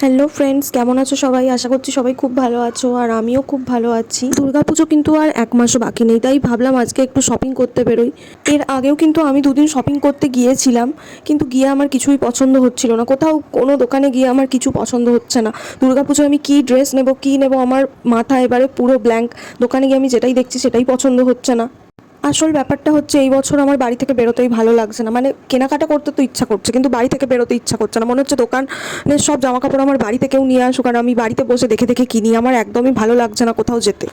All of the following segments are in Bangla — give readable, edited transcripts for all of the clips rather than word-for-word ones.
হ্যালো ফ্রেন্ডস, কেমন আছো সবাই? আশা করছি সবাই খুব ভালো আছো, আর আমিও খুব ভালো আছি। দুর্গাপুজো কিন্তু আর এক মাসও বাকি নেই, তাই ভাবলাম আজকে একটু শপিং করতে বেরোই। এর আগেও কিন্তু আমি দুদিন শপিং করতে গিয়েছিলাম, কিন্তু গিয়ে আমার কিছুই পছন্দ হচ্ছিল না। কোথাও কোনো দোকানে গিয়ে আমার কিছু পছন্দ হচ্ছে না। দুর্গাপুজোয় আমি কী ড্রেস নেব কী নেব, আমার মাথা এবারে পুরো ব্ল্যাঙ্ক। দোকানে গিয়ে আমি যেটাই দেখছি সেটাই পছন্দ হচ্ছে না। আসল ব্যাপারটা হচ্ছে এই বছর আমার বাড়ি থেকে বেরোতেই ভালো লাগছে না। মানে কেনাকাটা করতে তো ইচ্ছা করছে, কিন্তু বাড়ি থেকে বেরোতে ইচ্ছা করছে না। মনে হচ্ছে দোকানের সব জামা কাপড় আমার বাড়িতে কেউ নিয়ে আসুক, আর আমি বাড়িতে বসে দেখে দেখে কিনি। আমার একদমই ভালো লাগছে না কোথাও যেতে।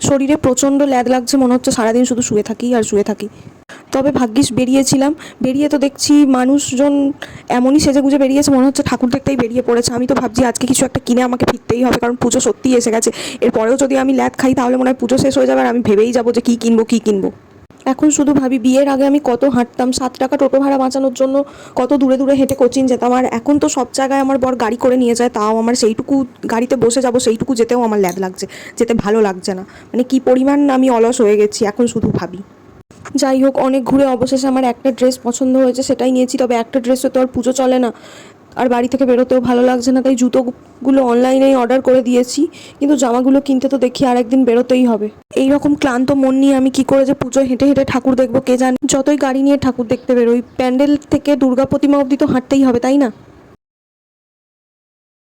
শরীরে প্রচণ্ড ল্যাদ লাগছে, মনে হচ্ছে সারাদিন শুধু শুয়ে থাকি আর শুয়ে থাকি। তবে ভাগ্যিস বেরিয়েছিলাম, বেরিয়ে তো দেখছি মানুষজন এমনই সেজেগুজে বেরিয়েছে, মনে হচ্ছে ঠাকুর দেখতেই বেরিয়ে পড়েছে। আমি তো ভাবছি আজকে কিছু একটা কিনে আমাকে ফিরতেই হবে, কারণ পুজো সত্যিই এসে গেছে। এরপরেও যদি আমি ল্যাদ খাই তাহলে মনে হয় পুজো শেষ হয়ে যাবে, আর আমি ভেবেই যাবো যে কী কিনবো কী কিনবো। এখন শুধু ভাবি বিয়ের আগে আমি কত হাঁটতাম, 7 টাকা টোটো ভাড়া বাঁচানোর জন্য কত দূরে দূরে হেঁটে কোচিং যেতাম। আর এখন তো সব জায়গায় আমার বর গাড়ি করে নিয়ে যায়, তাও আমার সেইটুকু গাড়িতে বসে যাব সেইটুকু যেতেও আমার ল্যাদ লাগছে, যেতে ভালো লাগছে না। মানে কি পরিমাণ আমি অলস হয়ে গেছি এখন শুধু ভাবি। যাই হোক, অনেক ঘুরে অবশেষে আমার একটা ড্রেস পছন্দ হয়েছে, সেটাই নিয়েছি। তবে একটা ড্রেসে তো আর পুজো চলে না, আর বাড়ি থেকে বেরোতেও ভালো লাগছে না, তাই জুতোগুলো অনলাইনেই অর্ডার করে দিয়েছি। কিন্তু জামাগুলো কিনতে তো দেখি আরেকদিন বেরোতেই হবে। এই রকম ক্লান্ত মন নিয়ে আমি কি করে যে পুজোয় হেঁটে হেঁটে ঠাকুর দেখবো কে জানে। যতই গাড়ি নিয়ে ঠাকুর দেখতে বেরোই, প্যান্ডেল থেকে দুর্গা প্রতিমা অবধি তো হাঁটতেই হবে, তাই না?